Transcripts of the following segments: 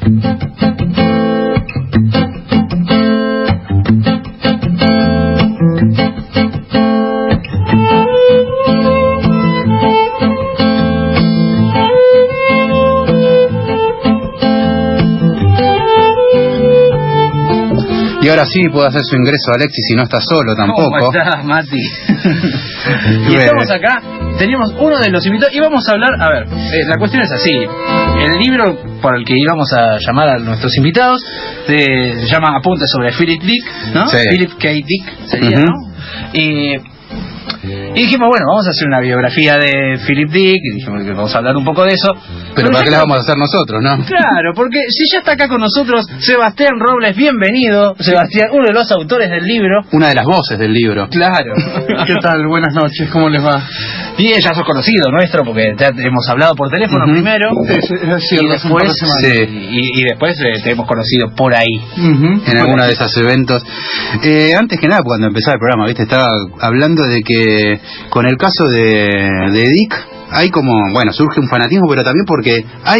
Y ahora sí puede hacer su ingreso Alexis y no está solo tampoco. ¿Cómo estás, Mati? Y estamos acá, tenemos uno de los invitados y vamos a hablar, a ver, la cuestión es así. El libro por el que íbamos a llamar a nuestros invitados se llama Apuntes sobre Philip Dick, ¿no? Sí. Philip K. Dick sería, ¿no? Y dijimos, bueno, vamos a hacer una biografía de Philip Dick, y dijimos que vamos a hablar un poco de eso. Pero ¿para qué la vamos a hacer nosotros, no? Claro, porque si ya está acá con nosotros Sebastián Robles, bienvenido. Sebastián, uno de los autores del libro. Una de las voces del libro. Claro. ¿Qué tal? Buenas noches, ¿cómo les va? Bien, ya sos conocido nuestro, porque ya hemos hablado por teléfono primero. Sí, y después, sí. y después te hemos conocido por ahí. En alguno de esos eventos. Antes que nada, cuando empezaba el programa, viste, estaba hablando de que con el caso de Dick hay como, bueno, surge un fanatismo, pero también porque hay,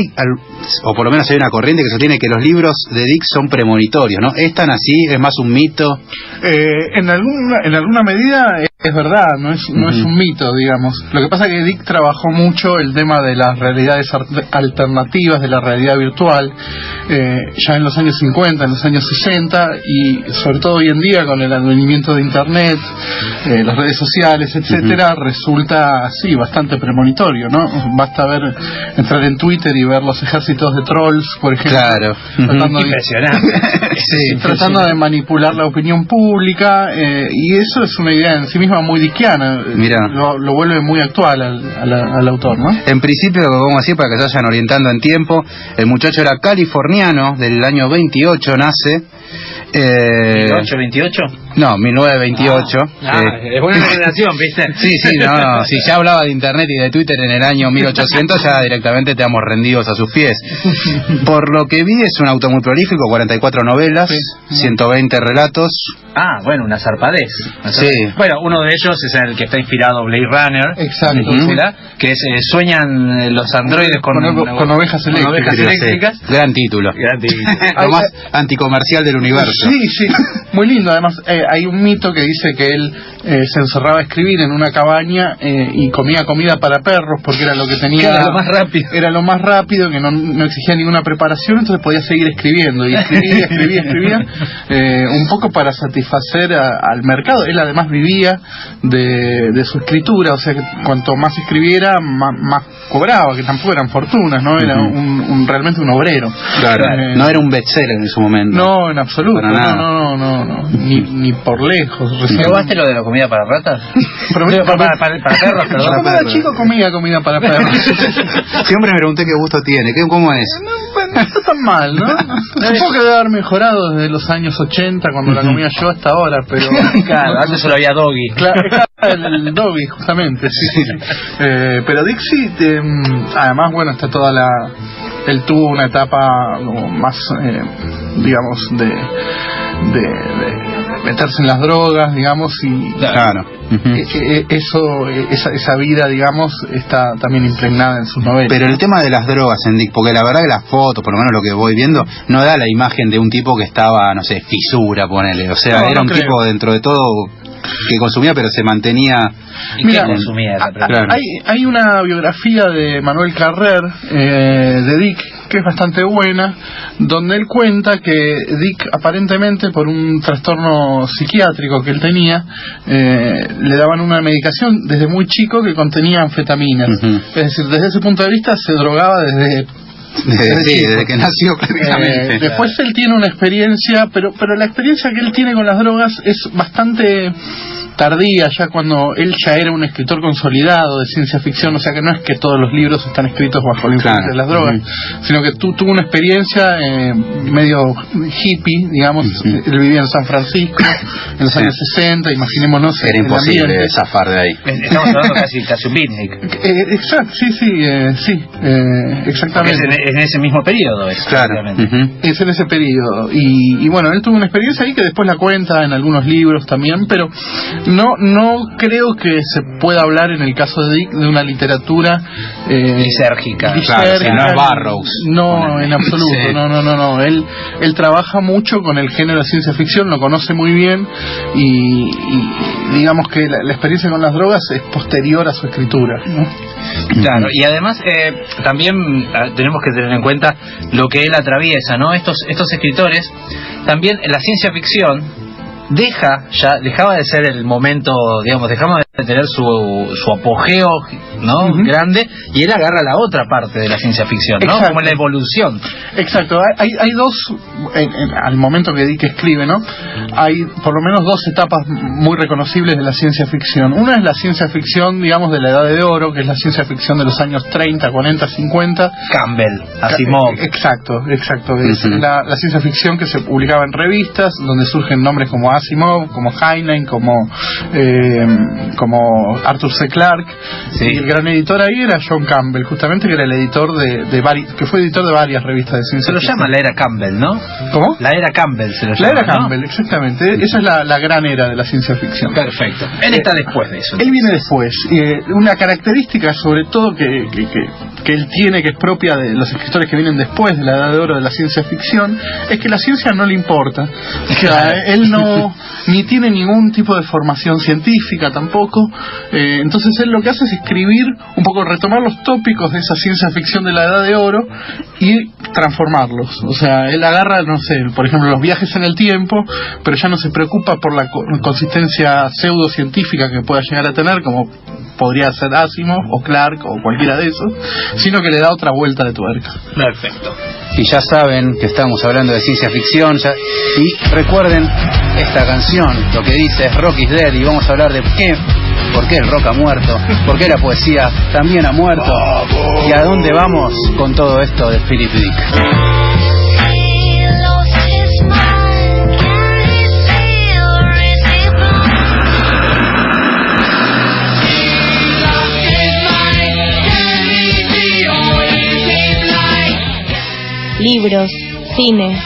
o por lo menos hay una corriente que sostiene que los libros de Dick son premonitorios, ¿no? ¿Es tan así? ¿Es más un mito? En alguna medida es verdad, no es un mito, digamos. Lo que pasa es que Dick trabajó mucho el tema de las realidades alternativas, de la realidad virtual, ya en los años 50, en los años 60, y sobre todo hoy en día con el advenimiento de Internet, las redes sociales, etcétera, resulta así, bastante premonitorio, ¿no? Basta entrar en Twitter y ver los ejércitos de trolls, por ejemplo. Claro. Impresionante. Tratando de manipular la opinión pública, y eso es una idea en sí misma muy dickiana. Mirá. Lo vuelve muy actual al autor, ¿no? En principio, lo que vamos a decir para que se vayan orientando en tiempo, el muchacho era californiano, del año 28 nace. ¿28? No, 1928. Es buena generación, ¿viste? Sí, no, si ya hablaba de internet y de Twitter en el año 1800, ya directamente te damos rendidos a sus pies. Por lo que vi, es un autor muy prolífico, 44 novelas, 120 relatos. Ah, bueno, una zarpadez. Sí. Bueno, uno de ellos es el que está inspirado Blade Runner. Exacto. Que es sueñan los androides con ovejas eléctricas. Gran título. Lo más anticomercial del universo. Sí, muy lindo. Además, hay un mito que dice que él se encerraba a escribir en una cabaña y comía comida para perros porque era lo que tenía. Era lo más rápido. Era lo más rápido, que no exigía ninguna preparación, entonces podía seguir escribiendo. Y escribía, un poco para satisfacer al mercado. Él además vivía de su escritura, o sea que cuanto más escribiera, más cobraba, que tampoco eran fortunas, ¿no? Era realmente un obrero. Claro. No era un bestseller en su momento. No, en absoluto. No. Ni por lejos. ¿Probaste lo de la comida para ratas? Para perros, perdón. Yo cuando era chico comía comida para perros. Siempre me pregunté qué gusto tiene, ¿cómo es? No está tan mal, ¿no? Supongo que debe haber mejorado desde los años 80, cuando la comía yo, hasta ahora, pero... Claro, antes solo había Doggy. Claro, el Doggy, justamente, sí. Pero Dixie, además, bueno, está toda la... Él tuvo una etapa más, digamos, de meterse en las drogas, digamos, y claro. Esa vida, digamos, está también impregnada en sus novelas. Pero el tema de las drogas en Dick, porque la verdad que las fotos, por lo menos lo que voy viendo, no da la imagen de un tipo que estaba, no sé, fisura, ponele. O sea, era un tipo dentro de todo que consumía, pero se mantenía. Mira, consumía claro. Hay una biografía de Manuel Carrer de Dick que es bastante buena, donde él cuenta que Dick, aparentemente por un trastorno psiquiátrico que él tenía, le daban una medicación desde muy chico que contenía anfetaminas. Es decir, desde ese punto de vista se drogaba desde que nació prácticamente. Después él tiene una experiencia, pero la experiencia que él tiene con las drogas es bastante tardía, ya cuando él ya era un escritor consolidado de ciencia ficción, o sea que no es que todos los libros están escritos bajo la influencia de las drogas, sino que tuvo una experiencia medio hippie, digamos. Él vivía en San Francisco en los años 60, imaginémonos. Era imposible zafar de ahí. Estamos hablando casi un beatnik. Exacto, sí, exactamente. Porque es en ese mismo periodo, claro. Es en ese periodo, y bueno, él tuvo una experiencia ahí que después la cuenta en algunos libros también, pero No creo que se pueda hablar en el caso de Dick de una literatura lisérgica. Claro, no es Burroughs. No, en absoluto. Sí. No. Él trabaja mucho con el género de ciencia ficción, lo conoce muy bien y digamos que la experiencia con las drogas es posterior a su escritura, ¿no? Claro, y además también tenemos que tener en cuenta lo que él atraviesa, ¿no? Estos escritores, también la ciencia ficción dejaba de ser el momento, digamos, dejaba de tener su apogeo, ¿no? Grande, y él agarra la otra parte de la ciencia ficción, ¿no? Exacto. Como la evolución. Exacto, hay dos, al momento que Dick escribe, ¿no? Hay por lo menos dos etapas muy reconocibles de la ciencia ficción. Una es la ciencia ficción, digamos, de la Edad de Oro, que es la ciencia ficción de los años 30, 40, 50. Campbell, Asimov. Exacto. Es la ciencia ficción que se publicaba en revistas, donde surgen nombres como Asimov, como Heinlein, como Arthur C. Clarke. Sí. Y el gran editor ahí era John Campbell, justamente, que era el editor que fue editor de varias revistas de ciencia Se lo ficción. llama la era Campbell, ¿no? ¿Cómo? La era Campbell se lo llama. La era ¿no? Campbell, exactamente. Esa es la gran era de la ciencia ficción. Perfecto. Él está después de eso. Él viene después. Una característica, sobre todo, que él tiene, que es propia de los escritores que vienen después de la Edad de Oro de la ciencia ficción, es que la ciencia no le importa. O sea, él no ni tiene ningún tipo de formación científica tampoco. Entonces él lo que hace es escribir, un poco retomar los tópicos de esa ciencia ficción de la Edad de Oro y transformarlos. O sea, él agarra, no sé, por ejemplo, los viajes en el tiempo, pero ya no se preocupa por la consistencia pseudocientífica que pueda llegar a tener, como podría ser Asimov o Clarke o cualquiera de esos, sino que le da otra vuelta de tuerca. Perfecto. Y ya saben que estamos hablando de ciencia ficción, y recuerden esta canción, lo que dice es Rock is Dead, y vamos a hablar de por qué el rock ha muerto, por qué la poesía también ha muerto, y a dónde vamos con todo esto de Philip Dick. Libros, cine,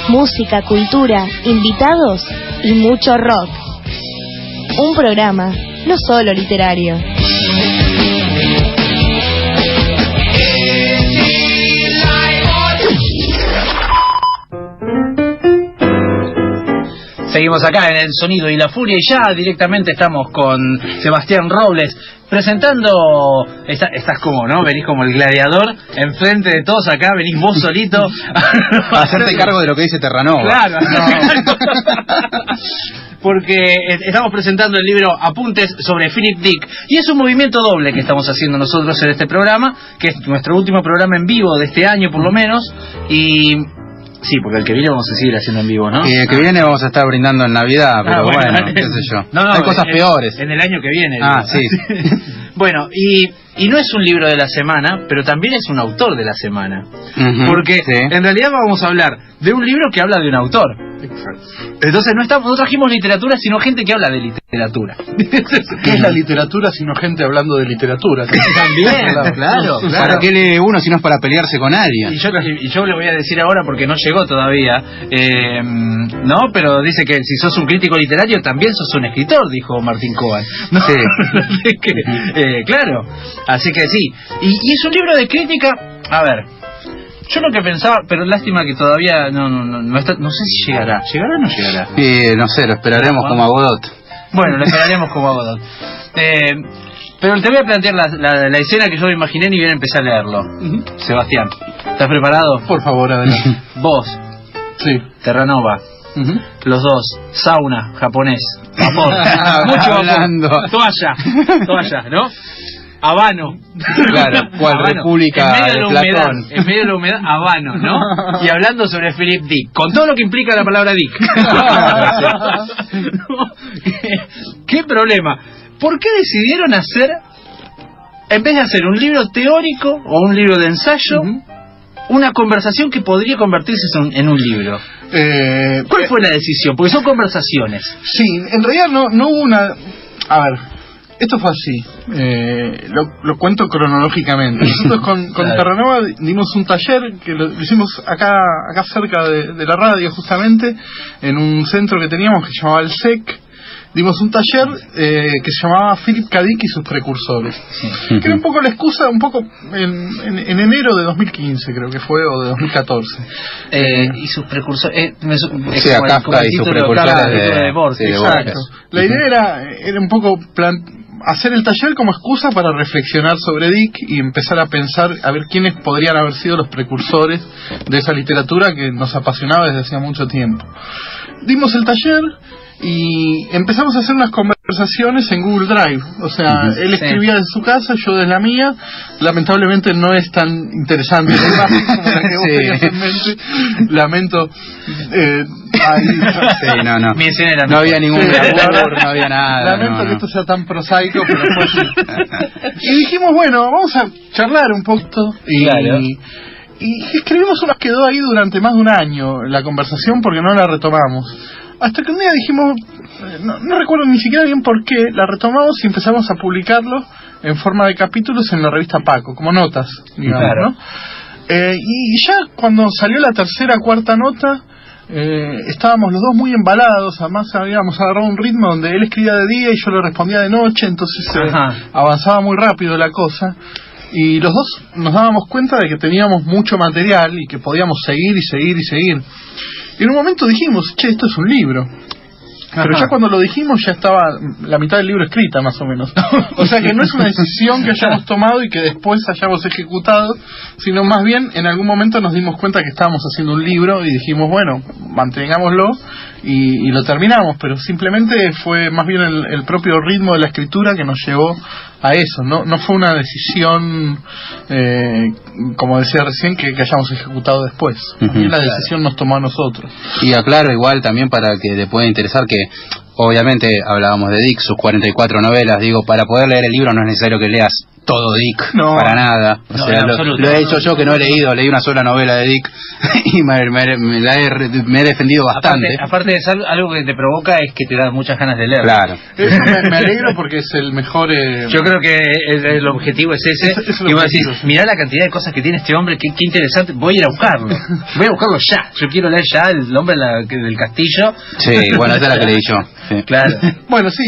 música, cultura, invitados y mucho rock. Un programa no solo literario. Seguimos acá en El Sonido y la Furia, y ya directamente estamos con Sebastián Robles presentando. Estás como, ¿no? Venís como el gladiador enfrente de todos acá, venís vos solito a hacerte cargo de lo que dice Terranova. Claro, no. Porque estamos presentando el libro Apuntes sobre Philip Dick, y es un movimiento doble que estamos haciendo nosotros en este programa, que es nuestro último programa en vivo de este año por lo menos, y sí, porque el que viene vamos a seguir haciendo en vivo, ¿no? Y el que viene vamos a estar brindando en Navidad, pero bueno, qué sé yo. No, hay cosas peores. En el año que viene. Ah, digo. sí. Bueno, y no es un libro de la semana, pero también es un autor de la semana. Porque en realidad vamos a hablar de un libro que habla de un autor. Exacto. Entonces no trajimos literatura, sino gente que habla de literatura. ¿Qué es la literatura sino gente hablando de literatura? También, claro. ¿Para qué lee uno si no es para pelearse con alguien? Y yo le voy a decir ahora, porque no llegó todavía, no, pero dice que si sos un crítico literario también sos un escritor, dijo Martín Coban. ¿No? Sí. Claro, así que sí. Y es un libro de crítica, a ver, yo lo que pensaba, pero lástima que todavía no está, no sé si llegará. ¿Llegará o no llegará? No sé, lo esperaremos como a Godot. Bueno, lo esperaremos como a Godot. Pero te voy a plantear la escena que yo me imaginé y bien empecé a leerlo. Sebastián, ¿estás preparado? Por favor, adelante. Vos, Sí. Terranova, los dos, sauna, japonés, vapor, mucho vapor, toalla, ¿no? Habano. Claro, ¿cuál República de Platón? En medio de la humedad, habano, ¿no? Y hablando sobre Philip Dick, con todo lo que implica la palabra Dick. ¿Qué problema? ¿Por qué decidieron hacer, en vez de hacer un libro teórico o un libro de ensayo, una conversación que podría convertirse en un libro? ¿Cuál fue la decisión? Porque son conversaciones. Sí, en realidad no hubo una... A ver, esto fue así. Lo cuento cronológicamente. Nosotros con Claro. Terranova dimos un taller que lo hicimos acá cerca de la radio, justamente, en un centro que teníamos que se llamaba el SEC. dimos un taller que se llamaba Philip K. Dick y sus precursores, que era un poco la excusa, un poco en enero de 2015 creo que fue, o de 2014. Y sus precursores, Kafka y sus precursores de Borges. Exacto. La idea era un poco hacer el taller como excusa para reflexionar sobre Dick y empezar a pensar a ver quiénes podrían haber sido los precursores de esa literatura que nos apasionaba desde hacía mucho tiempo. Dimos el taller y empezamos a hacer unas conversaciones en Google Drive. O sea, él escribía desde su casa, yo desde la mía. Lamentablemente no es tan interesante la imagen como la que vos tenías en mente. Lamento. No había ningún glamour, no había nada. Lamento que esto sea tan prosaico, pero fue así. Y dijimos, bueno, vamos a charlar un poco. Y escribimos unas, quedó ahí durante más de un año la conversación porque no la retomamos. Hasta que un día dijimos, no recuerdo ni siquiera bien por qué, la retomamos y empezamos a publicarlo en forma de capítulos en la revista Paco, como notas, digamos, ¿no? Y ya cuando salió la tercera, cuarta nota, estábamos los dos muy embalados, además habíamos agarrado un ritmo donde él escribía de día y yo le respondía de noche, entonces avanzaba muy rápido la cosa. Y los dos nos dábamos cuenta de que teníamos mucho material y que podíamos seguir y seguir y seguir. Y en un momento dijimos, esto es un libro. Pero ya cuando lo dijimos ya estaba la mitad del libro escrita, más o menos. O sea que no es una decisión que hayamos tomado y que después hayamos ejecutado, sino más bien en algún momento nos dimos cuenta que estábamos haciendo un libro y dijimos, bueno, mantengámoslo y lo terminamos. Pero simplemente fue más bien el propio ritmo de la escritura que nos llevó a eso. No fue una decisión, como decía recién, que hayamos ejecutado después. También la decisión nos tomó a nosotros. Y aclaro igual también para que te pueda interesar que obviamente hablábamos de Dick, sus 44 novelas, digo, para poder leer el libro no es necesario que leas todo Dick, para nada. O sea, lo he hecho yo que no he leí una sola novela de Dick y me he defendido bastante. Aparte de eso, algo que te provoca es que te da muchas ganas de leer. Claro. Eso me alegro porque es el mejor... Yo creo que el objetivo es ese. Y vos decís, mirá la cantidad de cosas que tiene este hombre, qué interesante, voy a ir a buscarlo. Voy a buscarlo ya. Yo quiero leer ya El hombre del castillo. Sí, bueno, esa es la que leí yo. Sí. Claro. Bueno, sí,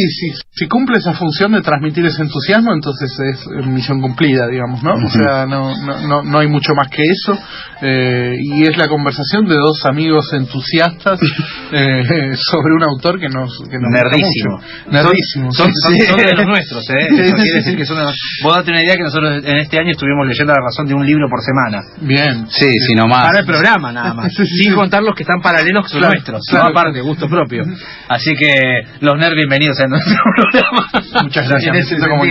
si cumple esa función de transmitir ese entusiasmo, entonces es misión cumplida, digamos, ¿no? O sea, no hay mucho más que eso. Y es la conversación de dos amigos entusiastas sobre un autor que nos nerdísimo. Nerdísimo. Son de los nuestros, ¿eh? Eso quiere decir que son de los... Vos date una idea que nosotros en este año estuvimos leyendo a la razón de un libro por semana. Bien. Sí, sí, nomás. Para el programa, nada más. Sin contar los que están paralelos que son nuestros, no aparte, gusto propio. Así que los nerds bienvenidos a nuestro programa. Muchas gracias.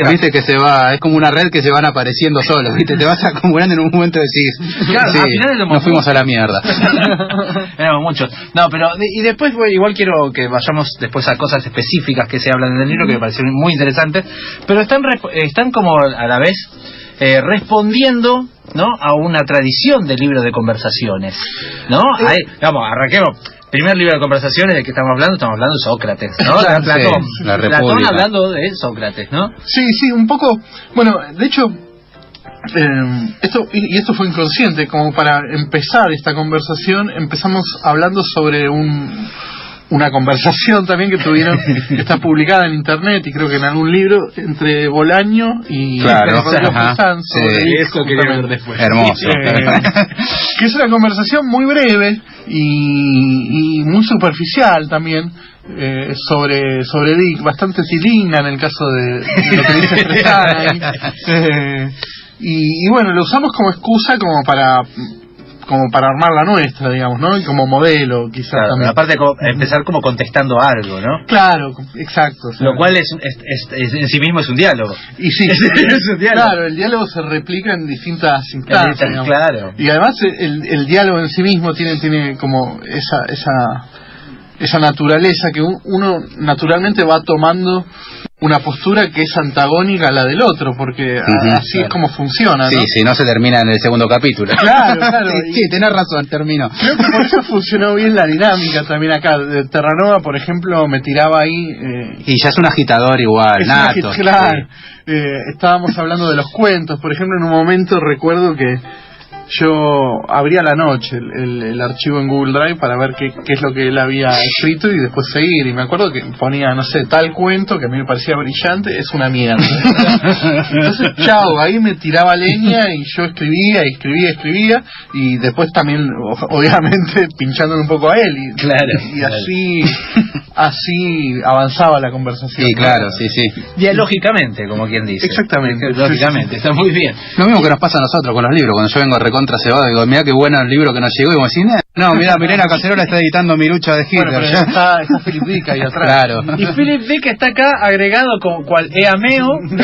Viste que se va, es como una red que se van apareciendo solos, viste, te vas acumulando en un momento y decís, claro, sí, al final nos fuimos a la mierda. Éramos muchos. No, pero y después igual quiero que vayamos después a cosas específicas que se hablan en el libro que me parecieron muy interesantes, pero están como a la vez respondiendo, ¿no?, a una tradición de libros de conversaciones, ¿no? Ahí, vamos, arranquemos. Primer libro de conversaciones del que estamos hablando de Sócrates, ¿no? Claro, Platón. Sí, la Platón República. hablando de Sócrates, ¿no? Sí, un poco. Bueno, de hecho, esto fue inconsciente. Como para empezar esta conversación, empezamos hablando sobre una conversación también que tuvieron, que está publicada en internet y creo que en algún libro, entre Bolaño y Rodrigo Sanz. Eso quería ver después. Hermoso. Que es una conversación muy breve y muy superficial también, sobre Dick, bastante tilina en el caso de lo que dice Fresana ahí. Y bueno, lo usamos como excusa como para armar la nuestra, digamos, ¿no? Y como modelo, quizás, claro, también. Aparte, empezar como contestando algo, ¿no? Claro, exacto. ¿sabes? Lo cual es en sí mismo es un diálogo. Y sí, es un diálogo. Claro, el diálogo se replica en distintas instancias. Claro. Y además el diálogo en sí mismo tiene como esa naturaleza que uno naturalmente va tomando una postura que es antagónica a la del otro, porque así es como funciona, ¿no? Sí, si no se termina en el segundo capítulo. Claro. Sí, tenés razón, terminó. Creo que por eso funcionó bien la dinámica también acá. De Terranova, por ejemplo, me tiraba ahí... y ya es un agitador igual, nato. Claro. Sí. Estábamos hablando de los cuentos, por ejemplo, en un momento recuerdo que yo abría a la noche el archivo en Google Drive para ver qué es lo que él había escrito y después seguir. Y me acuerdo que ponía, no sé, tal cuento que a mí me parecía brillante, es una mierda. Entonces, chao, ahí me tiraba leña y yo escribía y después también, obviamente, pinchándole un poco a él. Y así avanzaba la conversación. Sí, claro, sí. Dialógicamente, como quien dice. Exactamente. Lógicamente, está muy bien. Lo mismo que nos pasa a nosotros con los libros. Cuando yo vengo recontra cebado, digo, mirá qué bueno el libro que nos llegó. Y vos decís, no, mirá, Milena Cacerola está editando Mi lucha de Hitler. Bueno, pero está Philip Dick ahí atrás. Claro. Y Philip Dick está acá agregado como cual Eameo, ¿no?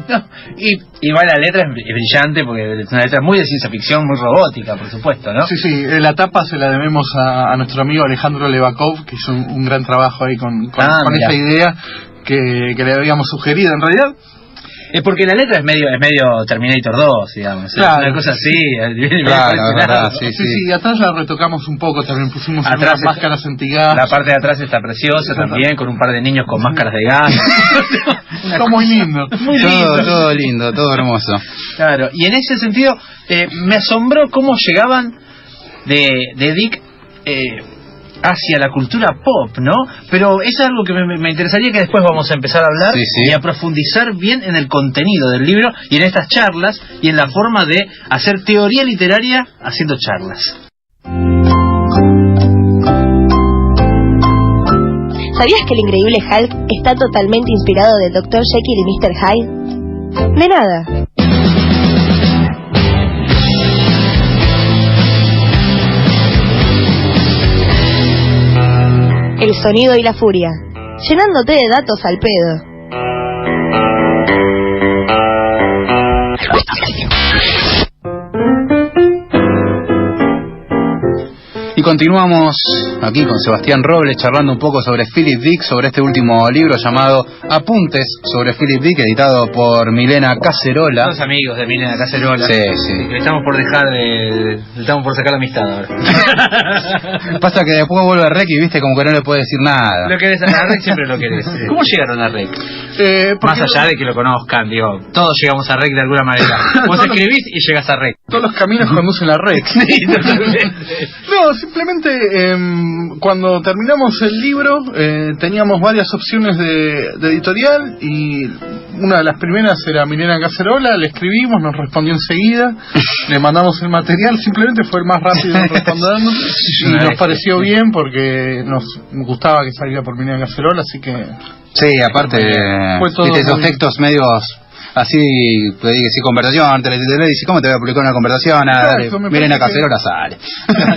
No, y igual la letra es brillante porque es una letra muy de ciencia ficción, muy robótica, por supuesto, ¿no? Sí, la tapa se la debemos a nuestro amigo Alejandro Levakov, que hizo un gran trabajo ahí con esta idea que le habíamos sugerido. En realidad es porque la letra es medio Terminator 2, digamos. Claro. Una cosa así. Claro, sí. Y atrás la retocamos un poco, también pusimos atrás unas máscaras antigas. La parte de atrás está preciosa también, con un par de niños con máscaras de gas. Está muy lindo. Todo lindo, todo hermoso. Claro, y en ese sentido me asombró cómo llegaban de Dick hacia la cultura pop, ¿no? Pero es algo que me interesaría que después vamos a empezar a hablar y a profundizar bien en el contenido del libro y en estas charlas y en la forma de hacer teoría literaria haciendo charlas. ¿Sabías que el increíble Hulk está totalmente inspirado del Dr. Jekyll y Mr. Hyde? De nada. El sonido y la furia, llenándote de datos al pedo. Y continuamos aquí con Sebastián Robles charlando un poco sobre Philip Dick, sobre este último libro llamado Apuntes sobre Philip Dick, editado por Milena Cacerola. Los amigos de Milena Cacerola. Sí. Estamos por sacar la amistad ahora. Pasa que después vuelve a Rec y viste como que no le puede decir nada. Lo querés a Rec, siempre lo querés. ¿Cómo llegaron a Rec? Más allá de que lo conozcan, digo, todos llegamos a Rec de alguna manera. Vos escribís y llegas a Rec. Todos los caminos conducen a Rec. Sí, totalmente. No, simplemente cuando terminamos el libro teníamos varias opciones de editorial y una de las primeras era Milena Cacerola. Le escribimos, nos respondió enseguida, le mandamos el material, simplemente fue el más rápido en respondernos y nos pareció bien porque nos gustaba que saliera por Milena Cacerola, así que sí, aparte viste esos textos medios así, sí, conversación, te le dice, ¿cómo te voy a publicar una conversación? Dale, miren a Cacerola, sale.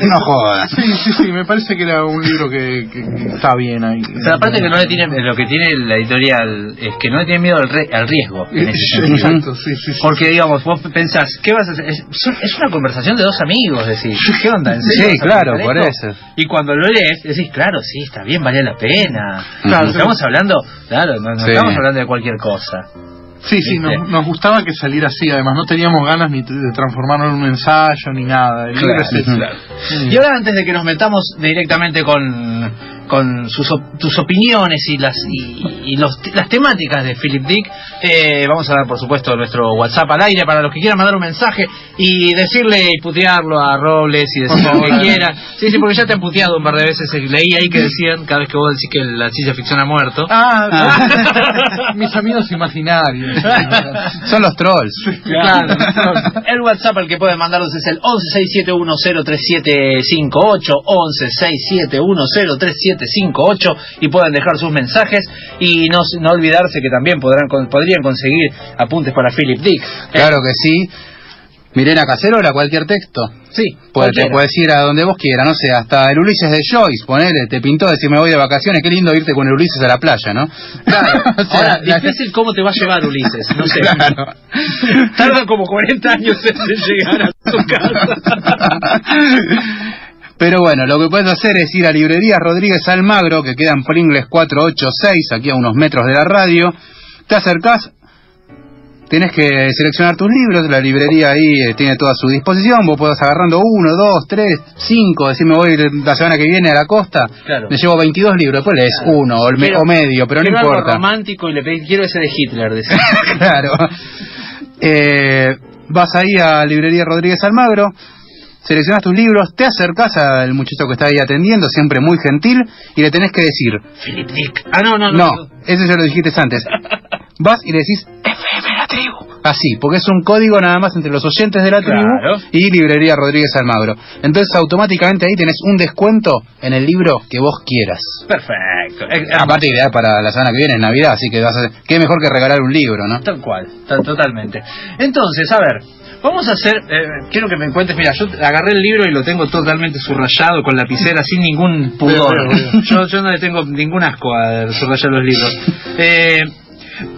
No jodas. Sí, me parece que era un libro que está bien ahí. Pero aparte que no le tiene, lo que tiene la editorial es que no le tiene miedo al riesgo. En ese sentido. Exacto, sí. Porque digamos, vos pensás, ¿qué vas a hacer? Es una conversación de dos amigos, decís, ¿qué onda? ¿En serio? Sí, claro, por eso. Y cuando lo lees, decís, claro, sí, está bien, vale la pena. Claro, estamos hablando, claro, no estamos hablando de cualquier cosa. Sí, nos gustaba que saliera así, además no teníamos ganas ni de transformarlo en un ensayo ni nada. El libro es eso. Claro. Y ahora, antes de que nos metamos directamente con tus opiniones y las temáticas de Philip Dick, vamos a dar por supuesto nuestro WhatsApp al aire para los que quieran mandar un mensaje y decirle y putearlo a Robles y decir lo que quieran. Sí, porque ya te han puteado un par de veces, leí ahí que decían, cada vez que vos decís que la ciencia ficción ha muerto. Mis amigos imaginarios. Son los trolls. Claro. El WhatsApp al que pueden mandarlos es el 1167103758, 1167103758, y pueden dejar sus mensajes y no olvidarse que también podrían conseguir apuntes para Philip Dick. Claro que sí. Milena Cacerola, cualquier texto. Sí, te puedes ir a donde vos quieras, no sé, hasta el Ulises de Joyce, ponele, te pintó decir me voy de vacaciones, qué lindo irte con el Ulises a la playa, ¿no? Claro. O sea, ahora, difícil cómo te va a llevar Ulises, no sé. Claro. Tarda como 40 años en llegar a tu casa. Pero bueno, lo que puedes hacer es ir a Librería Rodríguez Almagro, que queda en Pringles 486, aquí a unos metros de la radio. Te acercás, tenés que seleccionar tus libros, la librería ahí tiene toda a su disposición, vos podés agarrando 1, 2, 3, 5, decir me voy la semana que viene a la costa, claro. Me llevo 22 libros, después lees uno o medio, pero no importa. Algo romántico y le pedís, quiero ese de Hitler, decís. Claro. vas ahí a Librería Rodríguez Almagro, seleccionas tus libros, te acercás al muchacho que está ahí atendiendo, siempre muy gentil, y le tenés que decir... Philip Dick. Ah, no. No, eso ya lo dijiste antes. Vas y le decís... FM La Tribu. Así, porque es un código nada más entre los oyentes de La Tribu y Librería Rodríguez Almagro. Entonces automáticamente ahí tenés un descuento en el libro que vos quieras. Perfecto. Aparte ideal para la semana que viene, en Navidad, así que qué mejor que regalar un libro, ¿no? Tal cual, totalmente. Entonces, a ver, vamos a hacer, quiero que me cuentes, mira, yo agarré el libro y lo tengo totalmente subrayado con lapicera sin ningún pudor. Yo no le tengo ningún asco a subrayar los libros.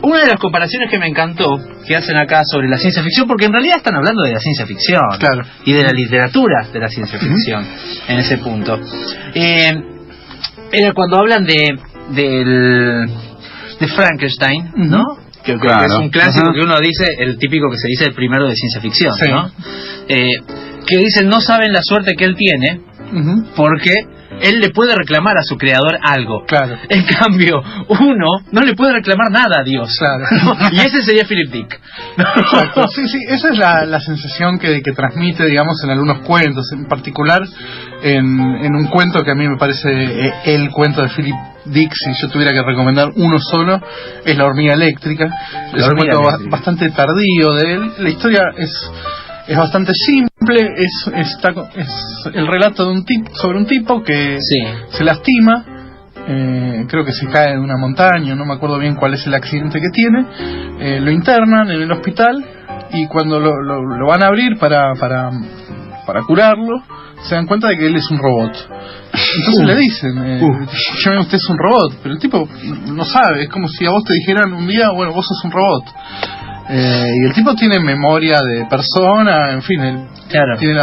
Una de las comparaciones que me encantó que hacen acá sobre la ciencia ficción, porque en realidad están hablando de la ciencia ficción, claro, y de la literatura de la ciencia ficción en ese punto, era cuando hablan de Frankenstein, ¿no? Que es un clásico que uno dice, el típico que se dice el primero de ciencia ficción, ¿no? Que dicen, no saben la suerte que él tiene porque él le puede reclamar a su creador algo. Claro. En cambio, uno no le puede reclamar nada a Dios. Claro. Y ese sería Philip Dick. Exacto. Sí, esa es la sensación que transmite, digamos, en algunos cuentos. En particular, en un cuento que a mí me parece el cuento de Philip Dick, si yo tuviera que recomendar uno solo, es La hormiga eléctrica. Es un cuento bastante tardío de él. La historia es bastante simple, es el relato de sobre un tipo que se lastima, creo que se cae de una montaña, no me acuerdo bien cuál es el accidente que tiene, lo internan en el hospital y cuando lo van a abrir para curarlo, se dan cuenta de que él es un robot. Entonces le dicen, usted es un robot, pero el tipo no sabe, es como si a vos te dijeran un día, bueno, vos sos un robot. Y el tipo tiene memoria de persona, en fin, él tiene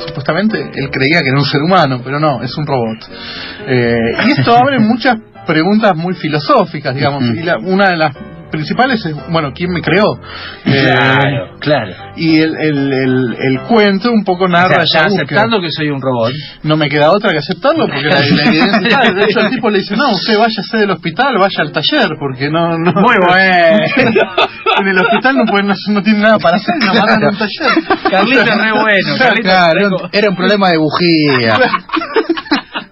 supuestamente él creía que era un ser humano, pero no, es un robot. Y esto abre muchas preguntas muy filosóficas, digamos, y una de las principales es, bueno, ¿quién me creó? Claro. Y el cuento un poco narra, o sea, ya aceptando que soy un robot, no me queda otra que aceptarlo, porque la evidencia está. De hecho, el tipo le dice, no, usted váyase del hospital, vaya al taller, porque no muy bueno. En el hospital no tiene nada para hacer, no mandan a un taller. Carlito es re bueno. Claro, era un problema de bujía.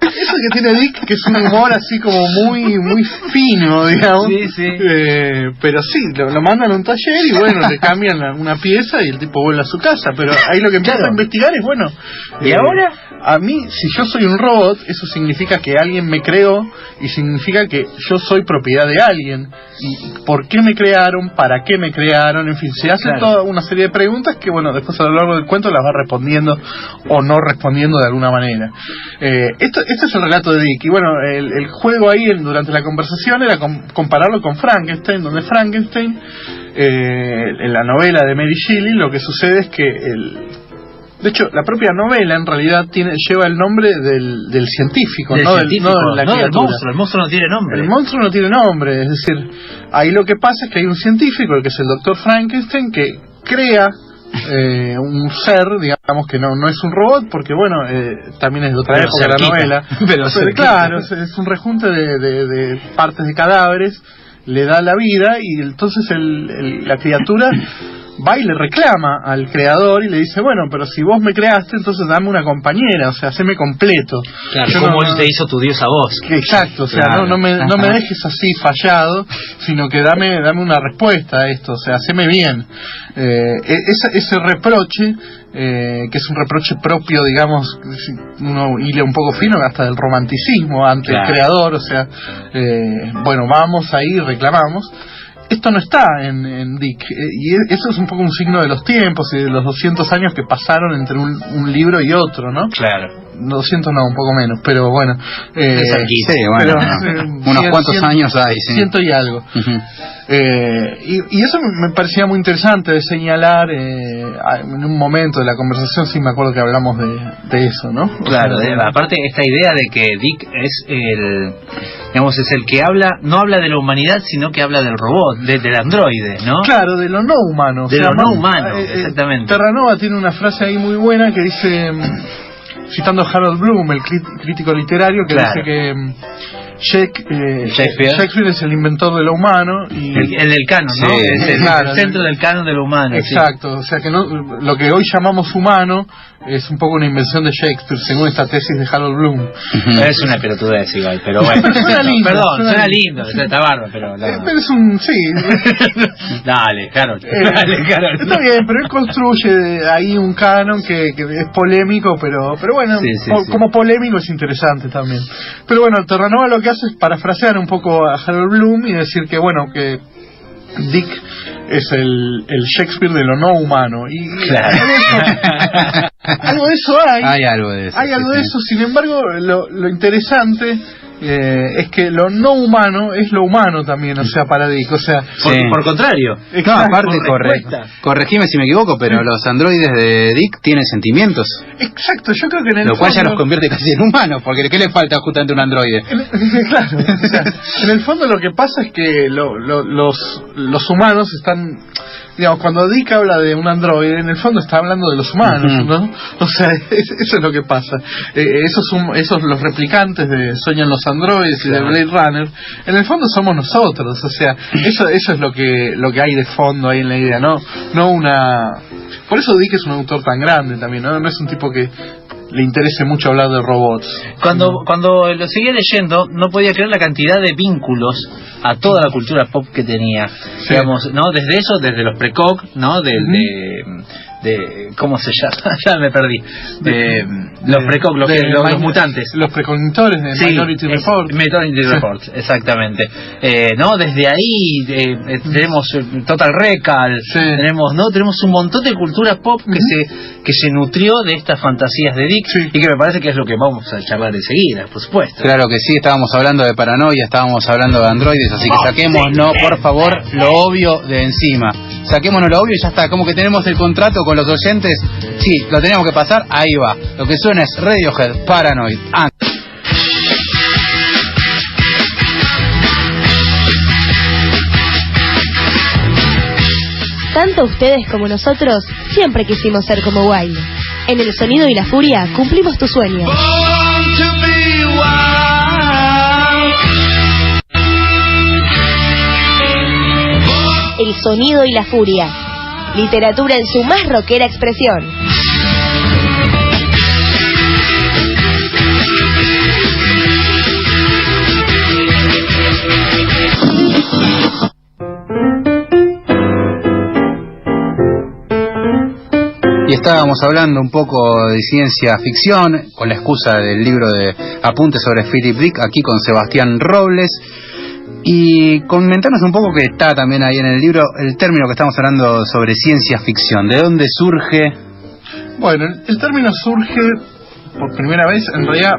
Eso que tiene Dick, que es un humor así como muy fino, digamos. Sí. Pero sí, lo mandan a un taller y bueno, le cambian una pieza y el tipo vuelve a su casa. Pero ahí lo que empieza a investigar es, bueno, ¿y ahora? A mí, si yo soy un robot, eso significa que alguien me creó y significa que yo soy propiedad de alguien. ¿Y por qué me crearon? ¿Para qué me crearon? En fin, se hace toda una serie de preguntas que, bueno, después a lo largo del cuento las va respondiendo o no respondiendo de alguna manera. Esto es el relato de Dick. Y bueno, el juego ahí durante la conversación era compararlo con Frankenstein, donde Frankenstein, en la novela de Mary Shelley, lo que sucede es que de hecho, la propia novela en realidad lleva el nombre del científico, no de la criatura. Del monstruo. El monstruo no tiene nombre. El monstruo no tiene nombre, es decir, ahí lo que pasa es que hay un científico, el que es el doctor Frankenstein, que crea un ser, digamos, que no es un robot, porque bueno, también es de otra época la novela, pero claro, es un rejunte de partes de cadáveres, le da la vida y entonces la criatura va y le reclama al creador y le dice, bueno, pero si vos me creaste, entonces dame una compañera, o sea, haceme completo. Claro, como él te hizo tu Dios a vos. Exacto, o sea, claro. no me dejes así fallado, sino que dame una respuesta a esto, o sea, haceme bien. Ese reproche, que es un reproche propio, digamos, uno hila un poco fino hasta del romanticismo ante el creador, o sea, bueno, vamos ahí, reclamamos. Esto no está en Dick, y eso es un poco un signo de los tiempos y de los 200 años que pasaron entre un libro y otro, ¿no? Claro. 200 no, un poco menos, pero bueno. Sí, bueno, unos cuantos años hay, sí. 100 y algo. Y eso me parecía muy interesante de señalar en un momento de la conversación, sí me acuerdo que hablamos de eso, ¿no? Claro, aparte esta idea de que Dick es es el que no habla de la humanidad, sino que habla del robot, del androide, ¿no? Claro, de lo no humano. De lo no humano, exactamente. Terranova tiene una frase ahí muy buena que dice, citando a Harold Bloom, el crítico literario, que dice Shakespeare es el inventor de lo humano y el del canon, ¿no? Sí, Es el centro del canon de lo humano. Exacto, o sea que lo que hoy llamamos humano es un poco una invención de Shakespeare, según esta tesis de Harold Bloom. Es una pelotudez igual, pero bueno. Suena lindo, está bárbaro, pero es un... sí. Dale, Harold. Está bien, pero él construye ahí un canon que es polémico, pero bueno, como polémico es interesante también. Pero bueno, Terranova lo que hace es parafrasear un poco a Harold Bloom y decir que bueno, que Dick es el Shakespeare de lo no humano y claro. algo de eso hay. Hay algo de eso. Sin embargo, lo interesante es que lo no humano es lo humano también, o sea, para Dick, o sea, por contrario. No, aparte, corregime si me equivoco, pero los androides de Dick tienen sentimientos. Exacto, yo creo que en el lo cual ya los convierte casi en humanos, porque ¿qué le falta justamente a un androide? Claro, o sea, en el fondo lo que pasa es que los humanos están, digamos, cuando Dick habla de un androide, en el fondo está hablando de los humanos, ¿no? O sea, eso es lo que pasa. Esos los replicantes de Sueñan los androides y de Blade Runner, en el fondo somos nosotros, o sea, eso es lo que hay de fondo ahí en la idea, no una... Por eso Dick es un autor tan grande también, no es un tipo que le interese mucho hablar de robots. Cuando lo seguía leyendo, no podía creer la cantidad de vínculos a toda la cultura pop que tenía. Sí. Digamos, ¿no? Desde los precoc, ¿no? De ¿cómo se llama? Ya me perdí. Los precoc, los mutantes. Los precognitores de Minority Report. Minority Report, exactamente. ¿No? Desde ahí tenemos Total Recall, tenemos un montón de cultura pop que se nutrió de estas fantasías de Dick y que me parece que es lo que vamos a charlar enseguida, por supuesto. Claro que sí, estábamos hablando de paranoia, estábamos hablando de androides, así que saquémonos, por favor, lo obvio de encima. Saquémonos lo obvio y ya está, como que tenemos el contrato con los oyentes, sí, lo teníamos que pasar, ahí va. Lo que suena es Radiohead, Paranoid. Tanto ustedes como nosotros siempre quisimos ser como Wilde. En El Sonido y la Furia cumplimos tu sueño. El Sonido y la Furia. Literatura en su más rockera expresión. Y estábamos hablando un poco de ciencia ficción, con la excusa del libro de Apuntes sobre Philip Dick, aquí con Sebastián Robles. Y comentanos un poco, que está también ahí en el libro, el término que estamos hablando sobre ciencia ficción. ¿De dónde surge? Bueno, el término surge por primera vez, en realidad,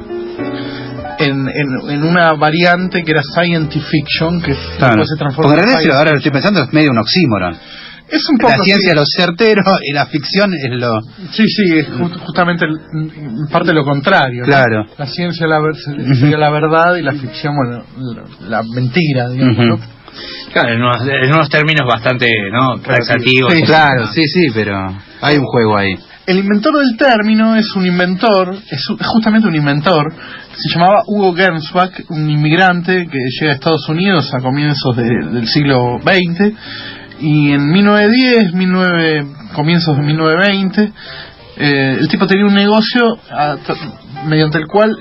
en una variante que era science fiction, que después se transformó en realidad, ahora lo estoy pensando, es medio un oxímoron. Es un poco la ciencia es lo certero y la ficción es lo... Sí, es justamente parte de lo contrario. Claro. ¿No? La ciencia sería la verdad y la ficción, bueno, la mentira, digamos, ¿no? Claro, en unos términos bastante, ¿no?, taxativos. Sí, claro, sí, pero hay un juego ahí. El inventor del término es un inventor, es justamente un inventor, se llamaba Hugo Gernsback, un inmigrante que llega a Estados Unidos a comienzos del siglo XX. Y en 1910, comienzos de 1920, el tipo tenía un negocio mediante el cual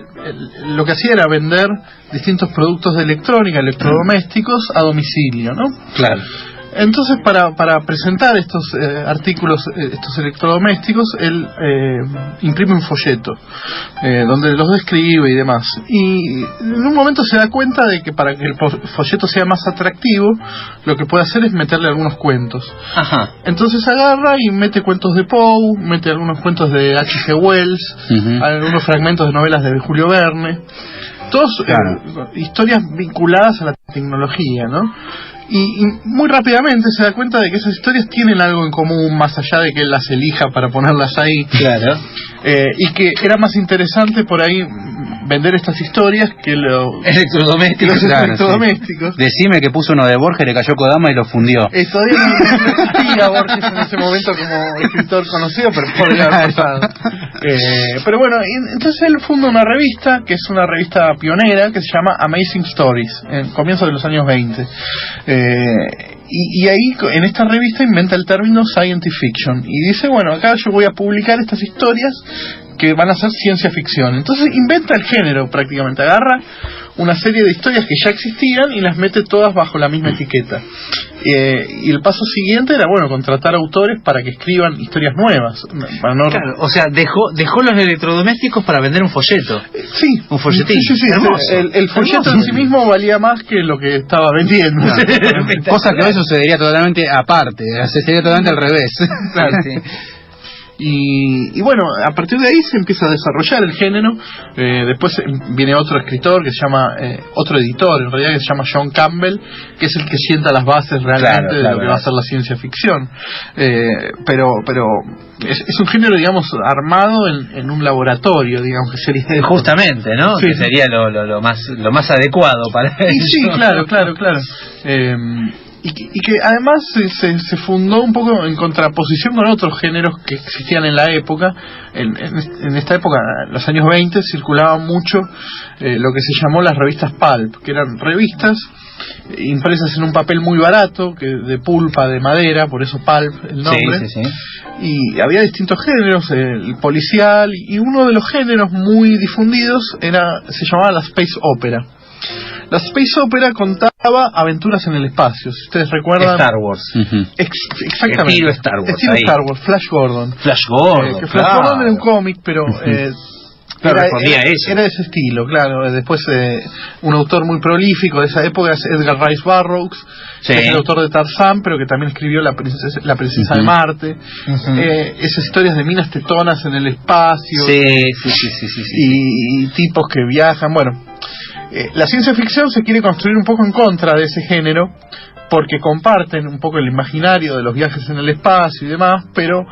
lo que hacía era vender distintos productos de electrónica, electrodomésticos, a domicilio, ¿no? Claro. Entonces, para presentar estos artículos, estos electrodomésticos, él imprime un folleto donde los describe y demás. Y en un momento se da cuenta de que para que el folleto sea más atractivo, lo que puede hacer es meterle algunos cuentos. Ajá. Entonces agarra y mete cuentos de Poe, mete algunos cuentos de H.G. Wells, algunos fragmentos de novelas de Julio Verne. Todos historias vinculadas a la tecnología, ¿no? Y muy rápidamente se da cuenta de que esas historias tienen algo en común, más allá de que él las elija para ponerlas ahí. Claro. Y que era más interesante por ahí vender estas historias que los electrodomésticos. Electrodomésticos. Sí. Decime que puso uno de Borges, le cayó Kodama y lo fundió. Todavía no existía Borges en ese momento como escritor conocido, pero podría haber pasado. Pero bueno, entonces él funda una revista, que es una revista pionera, que se llama Amazing Stories, en comienzos de los años 20. Y ahí, en esta revista, inventa el término Scientific Fiction. Y dice, bueno, acá yo voy a publicar estas historias que van a ser ciencia ficción. Entonces inventa el género prácticamente, agarra una serie de historias que ya existían y las mete todas bajo la misma etiqueta. Y el paso siguiente era, bueno, contratar autores para que escriban historias nuevas. Claro, o sea, dejó los electrodomésticos para vender un folleto. Sí, un folletín. Sí. El folleto en sí mismo valía más que lo que estaba vendiendo. Cosa que hoy sucedería totalmente aparte, sería totalmente al revés. Claro, sí. Y bueno, a partir de ahí se empieza a desarrollar el género. Después viene otro escritor que se llama, otro editor en realidad, que se llama John Campbell, que es el que sienta las bases realmente de lo que va a ser la ciencia ficción. Pero es un género, digamos, armado en un laboratorio, digamos, que sería justamente, ¿no? Sí. Que sería lo más adecuado para eso. Sí, claro. Y que además se fundó un poco en contraposición con otros géneros que existían en la época. En esta época, en los años 20, circulaba mucho lo que se llamó las revistas pulp, que eran revistas impresas en un papel muy barato, de pulpa, de madera, por eso pulp el nombre. Sí. Y había distintos géneros, el policial, y uno de los géneros muy difundidos se llamaba la space opera. La space opera contaba aventuras en el espacio. Si ustedes recuerdan, Star Wars. Exactamente. Estilo Star Wars. Star Wars, Flash Gordon. Flash Gordon. Que Flash Gordon era un cómic, pero era de ese estilo, claro. Después un autor muy prolífico de esa época es Edgar Rice Burroughs, que es el autor de Tarzán, pero que también escribió La princesa de Marte. Esas historias de minas tetonas en el espacio. Sí. Y tipos que viajan. Bueno, la ciencia ficción se quiere construir un poco en contra de ese género, porque comparten un poco el imaginario de los viajes en el espacio y demás, pero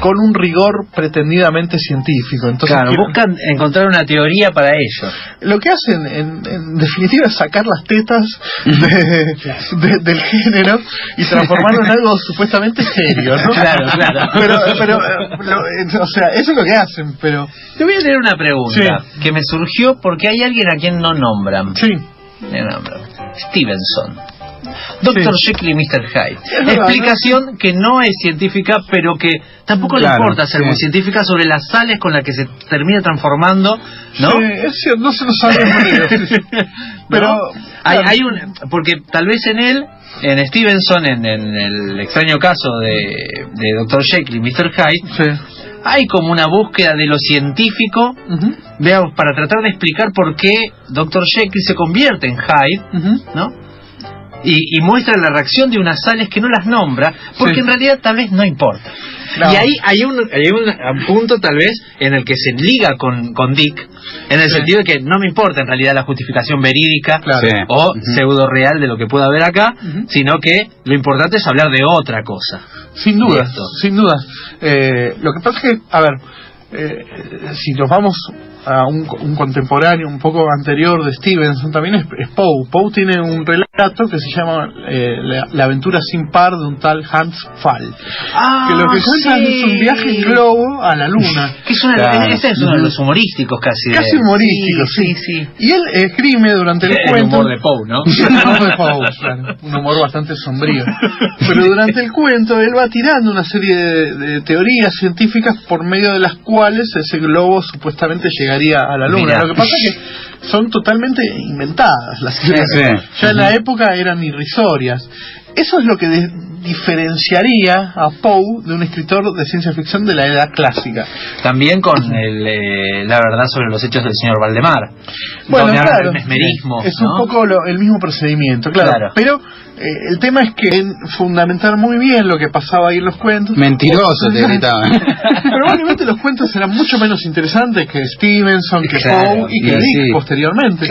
con un rigor pretendidamente científico. Entonces, claro, buscan encontrar una teoría para ello. Lo que hacen, en definitiva, es sacar las tetas del género y transformarlo en algo supuestamente serio, ¿no? Claro. Pero o sea, eso es lo que hacen, pero... Te voy a leer una pregunta que me surgió porque hay alguien a quien no nombran. Sí. Stevenson. Dr. Jekyll y Mr. Hyde. Explicación que no es científica, pero que tampoco le importa ser muy científica, sobre las sales con las que se termina transformando, ¿no? Sí, es cierto, no se lo sabemos. Pero hay porque tal vez en Stevenson, en el extraño caso de Dr. Jekyll y Mr. Hyde, hay como una búsqueda de lo científico, veamos, para tratar de explicar por qué Dr. Jekyll se convierte en Hyde, ¿no? Y muestra la reacción de unas sales que no las nombra, porque en realidad tal vez no importa. Claro. Y ahí hay un punto tal vez en el que se liga con Dick, en el sentido de que no me importa en realidad la justificación verídica o pseudo real de lo que pueda haber acá, sino que lo importante es hablar de otra cosa. Sin duda. Lo que pasa es que, a ver, si nos vamos a un contemporáneo un poco anterior de Stevenson, también es Poe. Poe tiene un relato que se llama La aventura sin par de un tal Hans Pfaall, que lo que cuenta es un viaje en globo a la luna, que es uno de los humorísticos casi humorísticos, sí. Y él esgrime durante el cuento humor de Poe, ¿no? El humor de Poe, claro, un humor bastante sombrío, pero durante el cuento él va tirando una serie de teorías científicas por medio de las cuales ese globo supuestamente llegaría a la luna. Lo que pasa es que son totalmente inventadas las teorías. Ya en la época eran irrisorias. Eso es lo que diferenciaría a Poe de un escritor de ciencia ficción de la edad clásica. También con la verdad sobre los hechos del señor Valdemar. Bueno, claro, el mesmerismo, es un poco el mismo procedimiento, claro. Pero el tema es que fundamentar muy bien lo que pasaba ahí en los cuentos. Mentiroso te gritaban. Probablemente los cuentos eran mucho menos interesantes que Stevenson, que Poe y que Dick posteriormente.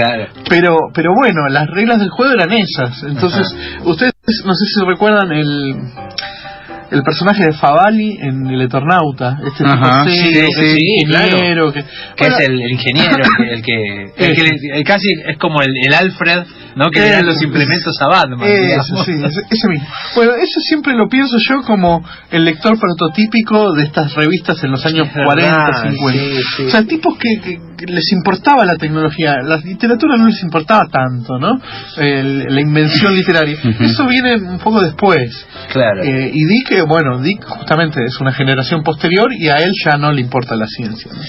Pero bueno, las reglas del juego eran esas. Entonces, ustedes no sé si recuerdan el personaje de Favali en El Eternauta, este tipo ingeniero, que es el ingeniero, el que casi es como el Alfred ¿no? Que le dan los implementos a Batman. Eso, sí, ese mismo. Bueno, eso siempre lo pienso yo como el lector prototípico de estas revistas en los años 40, 50. Sí. O sea, tipos que les importaba la tecnología, la literatura no les importaba tanto, ¿no? La invención literaria. Eso viene un poco después. Claro. Y Dick justamente es una generación posterior y a él ya no le importa la ciencia, ¿no?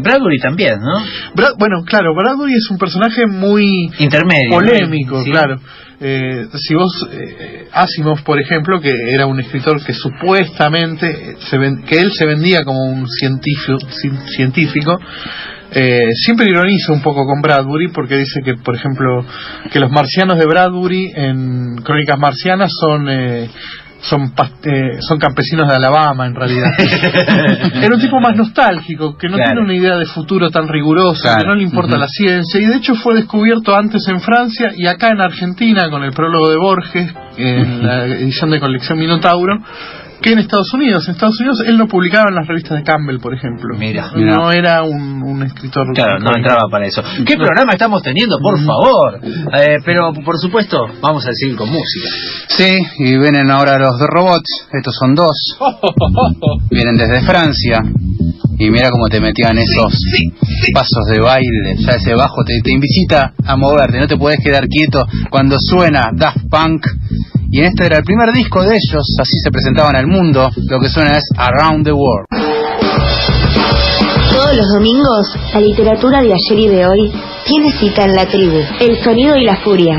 Bradbury también, ¿no? Bradbury es un personaje muy intermedio, polémico, ¿sí? Claro. Si vos Asimov, por ejemplo, que era un escritor que supuestamente que él se vendía como un científico, siempre ironiza un poco con Bradbury porque dice que, por ejemplo, que los marcianos de Bradbury en Crónicas Marcianas son campesinos de Alabama, en realidad. Era un tipo más nostálgico, que no tiene una idea de futuro tan rigurosa, que no le importa la ciencia, y de hecho fue descubierto antes en Francia y acá en Argentina con el prólogo de Borges, en la edición de colección Minotauro, que en Estados Unidos él no publicaba en las revistas de Campbell, por ejemplo. Mira. No era un escritor. Claro, no entraba para eso. ¿Qué programa estamos teniendo, por favor? Pero por supuesto vamos a seguir con música. Sí, y vienen ahora los dos robots. Estos son dos. Vienen desde Francia. Y mira cómo te metían esos pasos de baile. Ya ese bajo te incita a moverte. No te puedes quedar quieto cuando suena Daft Punk. Y este era el primer disco de ellos, así se presentaban al mundo. Lo que suena es Around the World. Todos los domingos, la literatura de ayer y de hoy tiene cita en La Tribu. El sonido y la furia.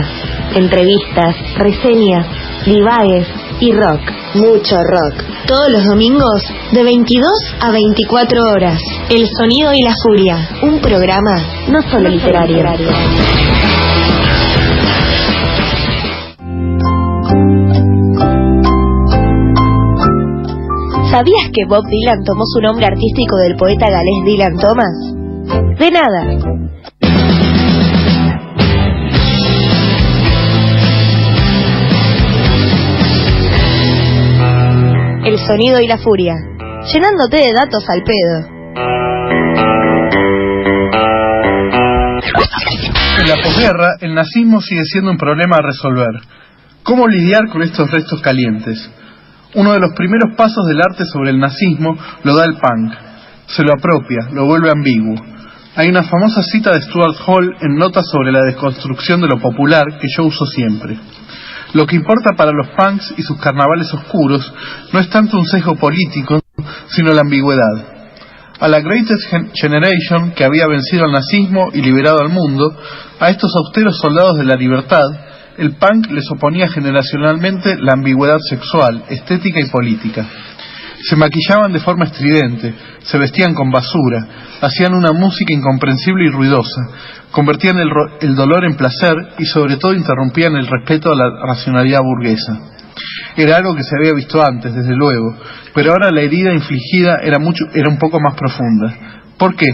Entrevistas, reseñas, divagues y rock. Mucho rock. Todos los domingos, de 22 a 24 horas. El sonido y la furia. Un programa no solo literario. ¿Sabías que Bob Dylan tomó su nombre artístico del poeta galés Dylan Thomas? De nada. El sonido y la furia, llenándote de datos al pedo. En la posguerra, el nazismo sigue siendo un problema a resolver. ¿Cómo lidiar con estos restos calientes? Uno de los primeros pasos del arte sobre el nazismo lo da el punk. Se lo apropia, lo vuelve ambiguo. Hay una famosa cita de Stuart Hall en Notas sobre la desconstrucción de lo popular que yo uso siempre. Lo que importa para los punks y sus carnavales oscuros no es tanto un sesgo político, sino la ambigüedad. A la Greatest Generation, que había vencido al nazismo y liberado al mundo, a estos austeros soldados de la libertad, el punk les oponía generacionalmente la ambigüedad sexual, estética y política. Se maquillaban de forma estridente, se vestían con basura, hacían una música incomprensible y ruidosa, convertían el dolor en placer y sobre todo interrumpían el respeto a la racionalidad burguesa. Era algo que se había visto antes, desde luego, pero ahora la herida infligida era un poco más profunda. ¿Por qué?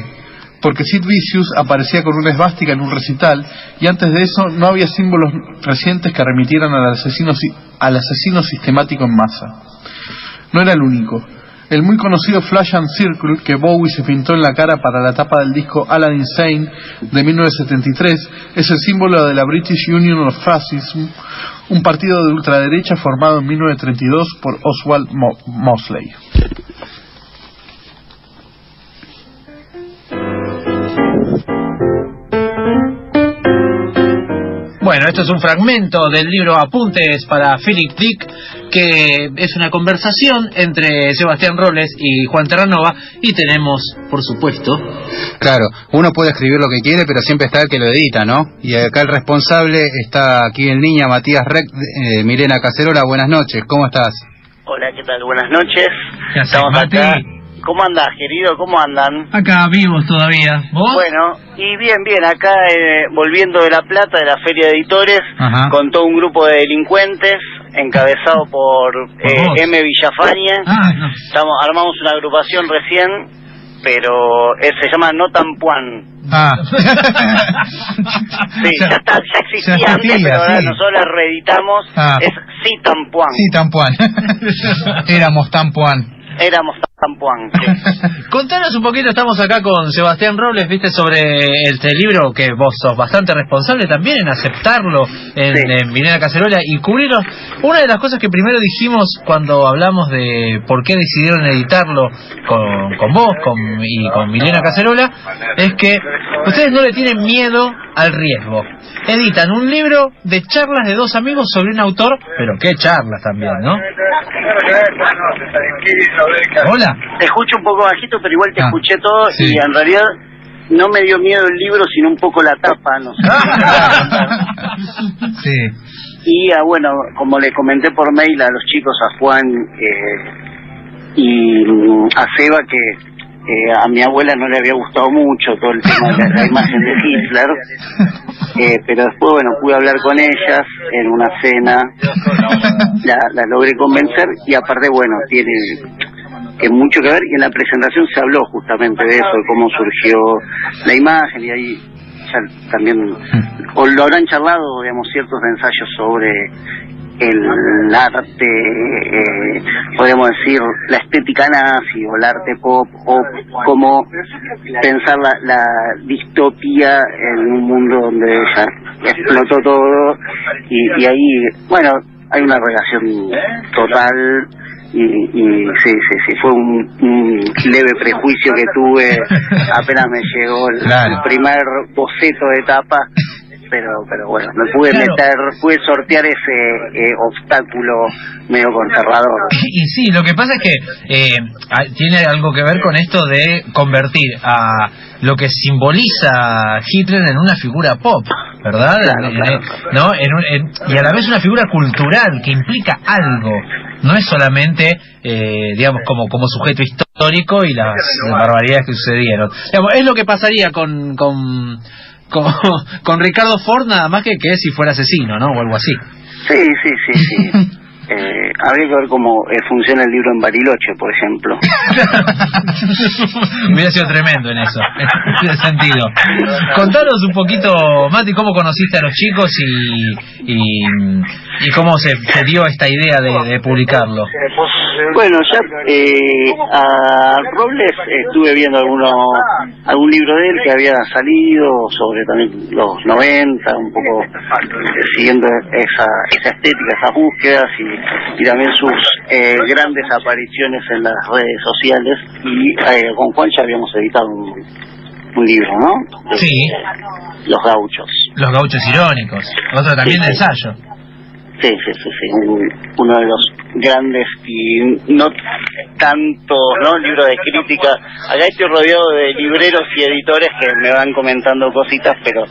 Porque Sid Vicious aparecía con una esvástica en un recital y antes de eso no había símbolos recientes que remitieran al asesino sistemático en masa. No era el único. El muy conocido Flash and Circle que Bowie se pintó en la cara para la tapa del disco Aladdin Sane de 1973 es el símbolo de la British Union of Fascism, un partido de ultraderecha formado en 1932 por Oswald Mosley. Bueno, esto es un fragmento del libro Apuntes para Philip Dick, que es una conversación entre Sebastián Robles y Juan Terranova, y tenemos, por supuesto... Claro, uno puede escribir lo que quiere, pero siempre está el que lo edita, ¿no? Y acá el responsable está aquí en línea, Matías Rec, Milena Cacerola, buenas noches, ¿cómo estás? Hola, ¿qué tal? Buenas noches. Estamos acá. ¿Cómo andás, querido? ¿Cómo andan? Acá vivos todavía. ¿Vos? Bueno, y bien, acá volviendo de La Plata, de la Feria de Editores, con todo un grupo de delincuentes, encabezado por M. Villafañe. Armamos una agrupación recién, pero se llama No Tan Puan. Sí, ya existía antes, pero ahora nosotros la reeditamos, es Sí Tan Puan. Sí Tan Puan. Éramos Tan Puan. éramos tampuán. Contanos un poquito, estamos acá con Sebastián Robles, viste, sobre este libro que vos sos bastante responsable también en aceptarlo en Milena Cacerola y cubrirlo. Una de las cosas que primero dijimos cuando hablamos de por qué decidieron editarlo con vos y con Milena Cacerola es que ustedes no le tienen miedo al riesgo. Editan un libro de charlas de dos amigos sobre un autor, pero qué charlas también, ¿no? Hola. Te escucho un poco bajito, pero igual te escuché todo y en realidad no me dio miedo el libro, sino un poco la tapa, no sé. Y bueno, como le comenté por mail a los chicos, a Juan y a Seba, que a mi abuela no le había gustado mucho todo el tema de la imagen de Hitler, pero después, bueno, pude hablar con ellas en una cena, la logré convencer y aparte, bueno, tiene mucho que ver, y en la presentación se habló justamente de eso, de cómo surgió la imagen, y ahí ya también, o lo habrán charlado, digamos, ciertos ensayos sobre el arte, podríamos decir, la estética nazi o el arte pop, o cómo pensar la distopía en un mundo donde ya explotó todo, y ahí, bueno, hay una relación total. Y sí, fue un leve prejuicio que tuve apenas me llegó el primer boceto de tapa, pero bueno, me pude pude sortear ese obstáculo medio conservador. Y sí, lo que pasa es que tiene algo que ver con esto de convertir a lo que simboliza Hitler en una figura pop, ¿verdad? ¿No? Y a la vez una figura cultural que implica algo. No es solamente, digamos, como sujeto histórico y las barbaridades que sucedieron. Digamos, es lo que pasaría con Ricardo Ford, nada más que si fuera asesino, ¿no? O algo así. Sí. Habría que ver cómo funciona el libro en Bariloche, por ejemplo. Hubiera sido tremendo en eso, en ese sentido. Contanos un poquito, Mati, cómo conociste a los chicos y cómo se dio esta idea de publicarlo. Bueno, ya a Robles estuve viendo algún libro de él que había salido sobre también los 90, un poco siguiendo esa estética, esas búsquedas y también sus grandes apariciones en las redes sociales, y con Juan ya habíamos editado un libro, ¿no? Sí. Los Gauchos. Los Gauchos Irónicos, otro también de ensayo. Sí, uno de los grandes y no tanto, ¿no? Libros de crítica. Acá estoy rodeado de libreros y editores que me van comentando cositas, pero no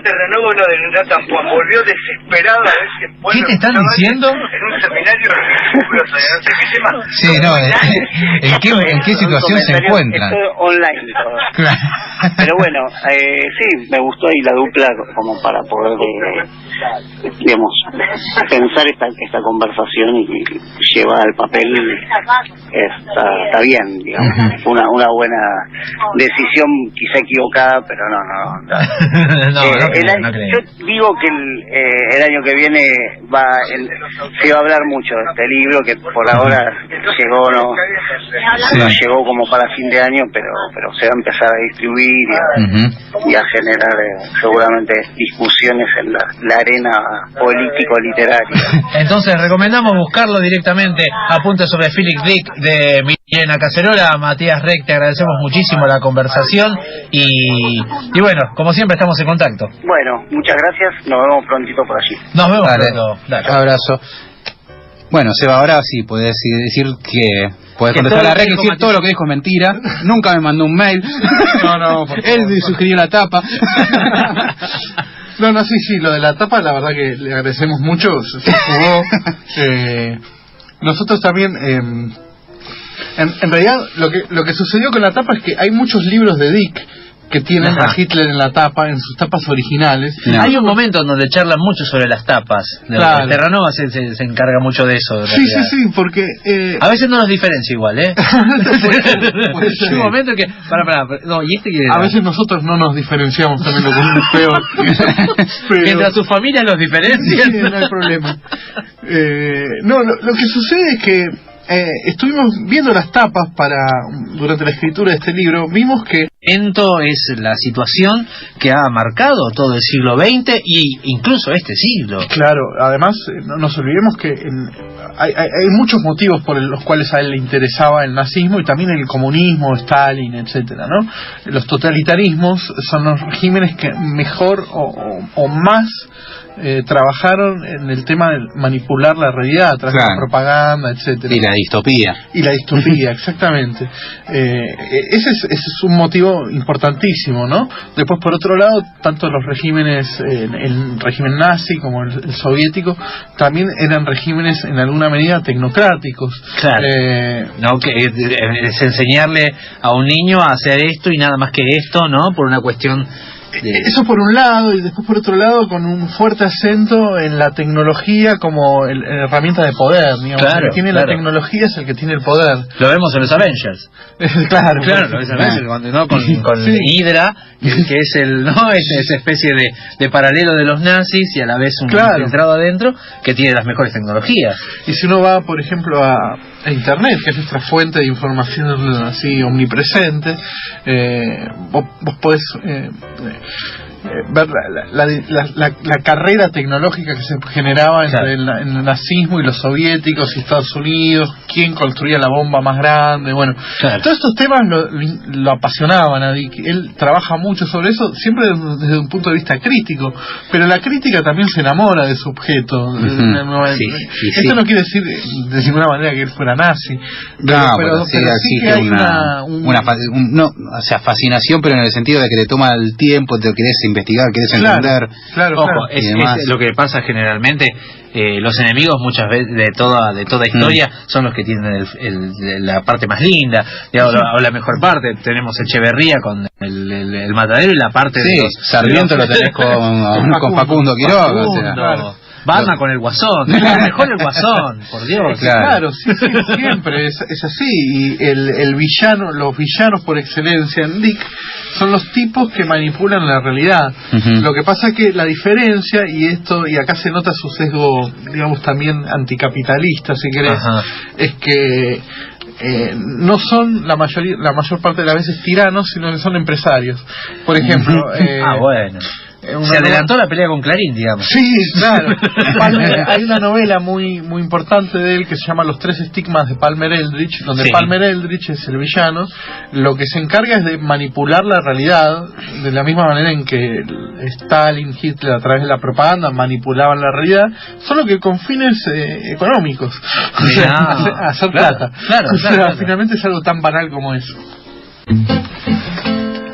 te renuevo lo de Tampoco, volvió desesperado a ver si ¿qué te están diciendo? En un seminario religioso, no sé qué tema. Sí, no, ¿en qué situación se encuentran? Esto online. Claro. Pero bueno, sí, me gustó ahí la dupla como para poder digamos, pensar esta conversación y llevar al papel está bien, digamos. Fue una buena decisión, quizá equivocada, pero no. Yo digo que el año que viene se va a hablar mucho de este libro, que por ahora no llegó como para fin de año, pero se va a empezar a distribuir y a generar seguramente discusiones en la arena político-literaria. Entonces recomendamos buscarlo directamente. Apunte sobre Philip Dick de Milena Cacerola. Matías Rec, te agradecemos muchísimo la conversación y bueno, como siempre estamos en contacto. Bueno, muchas gracias, nos vemos prontito por allí. Nos vemos pronto. Dale. Abrazo. Bueno, Seba, ahora sí puedes decir que puedes contestar a la Rec y decir todo lo que dijo es mentira. Nunca me mandó un mail. No, él sugirió la tapa. No, sí, lo de la tapa, la verdad que le agradecemos mucho, se jugó. Nosotros también, en realidad, lo que sucedió con la tapa es que hay muchos libros de Dick que tienen a Hitler en la tapa, en sus tapas originales. Hay un momento en donde charlan mucho sobre las tapas. Claro. Terranova se encarga mucho de eso. Sí, porque... a veces no nos diferencia igual, ¿eh? Hay un momento que... No, ¿y este que... A veces nosotros no nos diferenciamos también, lo que es peor. Pero... Mientras sus familias los diferencian. Sí, no hay problema. Lo que sucede es que estuvimos viendo las tapas durante la escritura de este libro, vimos que es la situación que ha marcado todo el siglo XX e incluso este siglo. Claro, además no nos olvidemos que hay muchos motivos por los cuales a él le interesaba el nazismo y también el comunismo, Stalin, etcétera, ¿no? Los totalitarismos son los regímenes que mejor o más trabajaron en el tema de manipular la realidad a través de la propaganda, etcétera. Y la distopía. Exactamente. Ese es un motivo importantísimo, ¿no? Después, por otro lado, tanto los regímenes, el régimen nazi como el soviético, también eran regímenes en alguna medida tecnocráticos. Claro. No, que es enseñarle a un niño a hacer esto y nada más que esto, ¿no? Por una cuestión. Eso por un lado, y después por otro lado con un fuerte acento en la tecnología como herramienta de poder, digamos. Claro, el que tiene la tecnología es el que tiene el poder. Lo vemos en los Avengers. Claro, lo ves en Avengers cuando, ¿no? con sí. Hydra, que es esa especie de paralelo de los nazis y a la vez un infiltrado adentro que tiene las mejores tecnologías. Y si uno va, por ejemplo, a Internet, que es nuestra fuente de información así omnipresente, vos podés ver la carrera tecnológica que se generaba entre el nazismo y los soviéticos y Estados Unidos, quién construía la bomba más grande, bueno, todos estos temas lo apasionaban a Dick. Él trabaja mucho sobre eso, siempre desde un punto de vista crítico, pero la crítica también se enamora de su objeto. Esto no quiere decir de ninguna manera que él fuera nazi, pero sí que hay una fascinación, pero en el sentido de que te toma el tiempo, te querés investigar, querés entender. Ojo, es lo que pasa generalmente. Los enemigos muchas veces de toda historia son los que tienen la parte más linda, o la mejor parte. Tenemos Echeverría con el matadero y la parte de los Sarmiento lo tenés con Facundo Quiroga. Batman con el Guasón, mejor el Guasón, por Dios. Claro, sí, siempre es así. Y el villano, los villanos por excelencia en Dick son los tipos que manipulan la realidad. Lo que pasa es que la diferencia, y acá se nota su sesgo, digamos, también anticapitalista, si querés, es que no son la mayor parte de las veces tiranos, sino que son empresarios. Por ejemplo, bueno. Se adelantó la pelea con Clarín, digamos. Sí, claro. Hay una novela muy muy importante de él que se llama Los tres estigmas de Palmer Eldritch, donde Palmer Eldritch es el villano. Lo que se encarga es de manipular la realidad de la misma manera en que Stalin, Hitler, a través de la propaganda manipulaban la realidad, solo que con fines económicos. Hacer plata. Finalmente es algo tan banal como eso.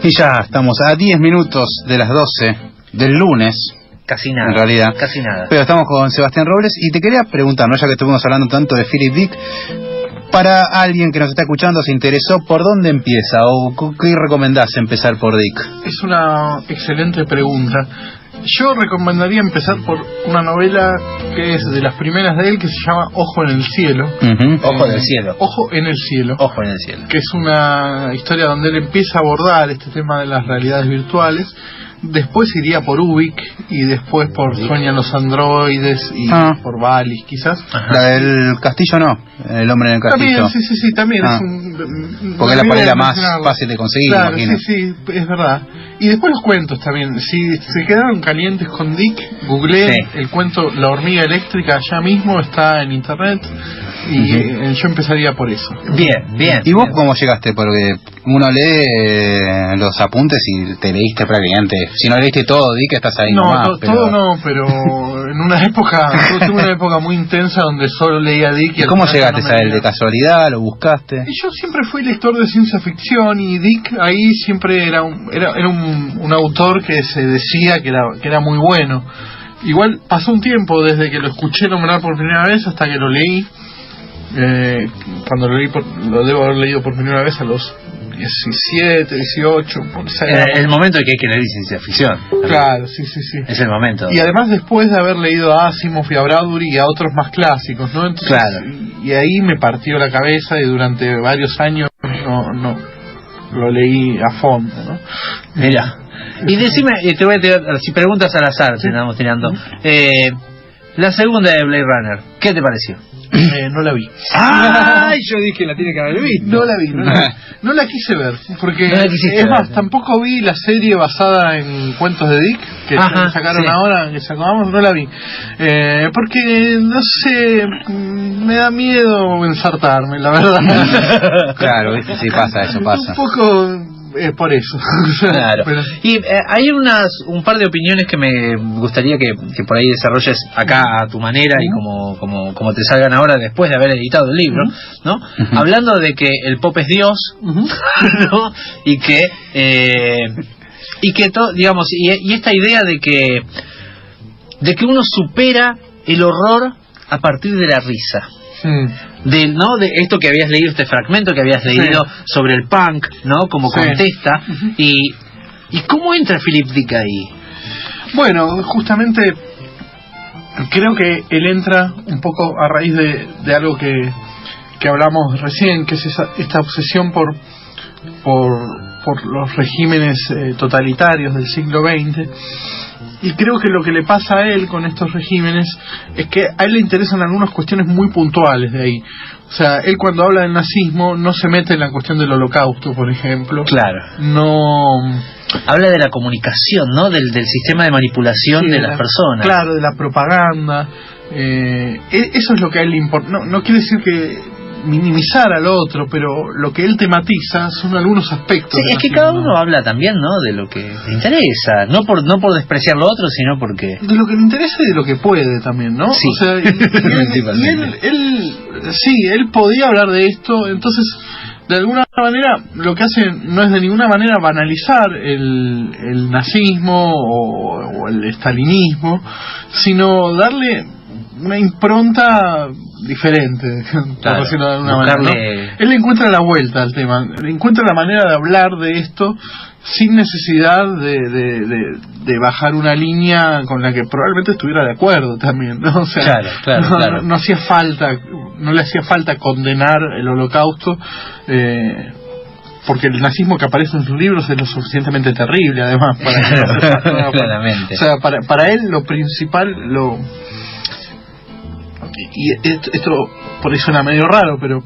Y ya estamos a 10 minutos de las 12 del lunes. Casi nada. En realidad. Casi nada. Pero estamos con Sebastián Robles y te quería preguntar, ¿no? Ya que estuvimos hablando tanto de Philip Dick, para alguien que nos está escuchando, se interesó, ¿por dónde empieza? ¿O qué recomendás empezar por Dick? Es una excelente pregunta. Yo recomendaría empezar por una novela que es de las primeras de él, que se llama Ojo en el cielo. Ojo en el cielo. Ojo en el cielo. Ojo en el cielo. Que es una historia donde él empieza a abordar este tema de las realidades virtuales. Después iría por Ubik y después por Sueñan los androides y por Valis, quizás. La del castillo no, el hombre en el castillo. También, sí, también es porque es la manera más fácil de conseguir, claro, imagino. Sí, es verdad. Y después los cuentos también. Si se quedaron calientes con Dick, googleé el cuento La hormiga eléctrica, allá mismo está en internet. Y yo empezaría por eso. Bien. ¿Y vos cómo llegaste? Porque uno lee los apuntes y te leíste prácticamente. Si no leíste todo, Dick, estás ahí nomás. Todo no, pero en una época, yo tuve una época muy intensa donde solo leía Dick. ¿Y cómo llegaste a él? ¿De casualidad? ¿Lo buscaste? Yo siempre fui lector de ciencia ficción y Dick ahí siempre era un autor que se decía que era muy bueno. Igual pasó un tiempo desde que lo escuché nombrar por primera vez hasta que lo leí. Cuando lo debo haber leído por primera vez a los 17, 18, el momento en que hay que leer ciencia ficción. Claro, sí. Es el momento. Y además después de haber leído a Asimov y a Bradbury y a otros más clásicos, ¿no? Entonces, y ahí me partió la cabeza y durante varios años no lo leí a fondo, ¿no? Mira. Y decime, te voy a tirar, si preguntas al azar, si andamos tirando. la segunda de Blade Runner, ¿qué te pareció? No la vi. ¡Ay! Yo dije la tiene que haber visto. No la vi, no la quise ver, porque es más, tampoco vi la serie basada en cuentos de Dick, que sacaron ahora, que sacamos, no la vi. Porque, no sé, me da miedo ensartarme, la verdad. Claro, ¿viste? Sí, pasa, eso pasa. Un poco... por eso. Claro. Pero... Y hay un par de opiniones que me gustaría que por ahí desarrolles acá a tu manera y como te salgan ahora después de haber editado el libro, ¿no? Hablando de que el pop es Dios, ¿no? Y que digamos, y esta idea de que uno supera el horror a partir de la risa. De esto que habías leído, este fragmento que habías leído sobre el punk, ¿no? Como contesta. Y ¿cómo entra Philip Dick ahí? Bueno, justamente creo que él entra un poco a raíz de algo que hablamos recién, que es esta obsesión por los regímenes totalitarios del siglo XX. Y creo que lo que le pasa a él con estos regímenes es que a él le interesan algunas cuestiones muy puntuales de ahí. O sea, él cuando habla del nazismo no se mete en la cuestión del holocausto, por ejemplo. Claro. No... Habla de la comunicación, ¿no? Del sistema de manipulación de las personas. Claro, de la propaganda. Eso es lo que a él le importa. No quiere decir que minimizar al otro, pero lo que él tematiza son algunos aspectos. Sí, es que cada uno habla también, ¿no? De lo que le interesa, no por despreciar lo otro, sino porque de lo que le interesa y de lo que puede también, ¿no? Sí. O sea, él podía hablar de esto, entonces de alguna manera lo que hace no es de ninguna manera banalizar el nazismo o el estalinismo, sino darle una impronta diferente, por decirlo de alguna manera, ¿no? Él le encuentra la vuelta al tema, le encuentra la manera de hablar de esto sin necesidad de bajar una línea con la que probablemente estuviera de acuerdo también, ¿no? O sea, claro. No hacía falta, no le hacía falta condenar el holocausto, porque el nazismo que aparece en sus libros es lo suficientemente terrible, además, para claramente. O sea, para él lo principal, y esto por ahí suena medio raro, pero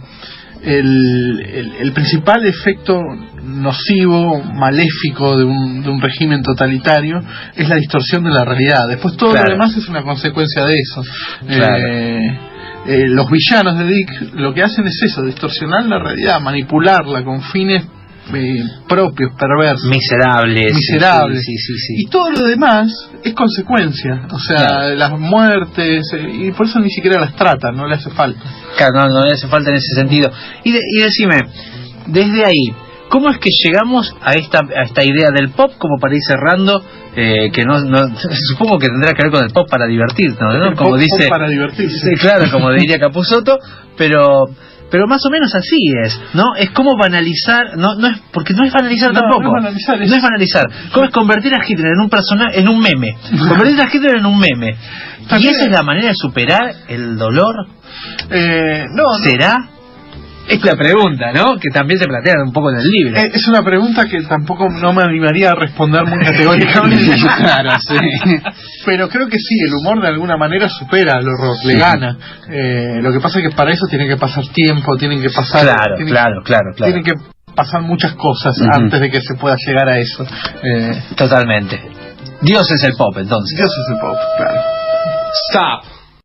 el principal efecto nocivo, maléfico de un régimen totalitario es la distorsión de la realidad. Después todo lo demás es una consecuencia de eso. Los villanos de Dick lo que hacen es eso, distorsionar la realidad, manipularla con fines propios, perversos, miserables. Sí. Y todo lo demás es consecuencia, o sea, las muertes, y por eso ni siquiera las tratan, no le hace falta. Claro, no le hace falta en ese sentido. Y decime, desde ahí, ¿cómo es que llegamos a esta idea del pop, como para ir cerrando, que no supongo que tendrá que ver con el pop para divertirnos, ¿no? Como pop, dice, pop para divertirse. Sí, claro, como diría Capusotto, pero más o menos así es, ¿no? Es como banalizar, no es porque no es banalizar tampoco. No es banalizar. ¿Cómo es convertir a Hitler en un personaje, en un meme? Convertir a Hitler en un meme. ¿Y esa es la manera de superar el dolor? ¿Será? Es la pregunta, ¿no? Que también se plantea un poco en el libro. Es una pregunta que tampoco no me animaría a responder muy categóricamente. Claro, sí. Pero creo que sí, el humor de alguna manera supera al horror, le gana. Lo que pasa es que para eso tiene que pasar tiempo, tienen que pasar... Claro. Tienen que pasar muchas cosas antes de que se pueda llegar a eso. Totalmente. Dios es el pop, entonces. Dios es el pop, claro. Stop.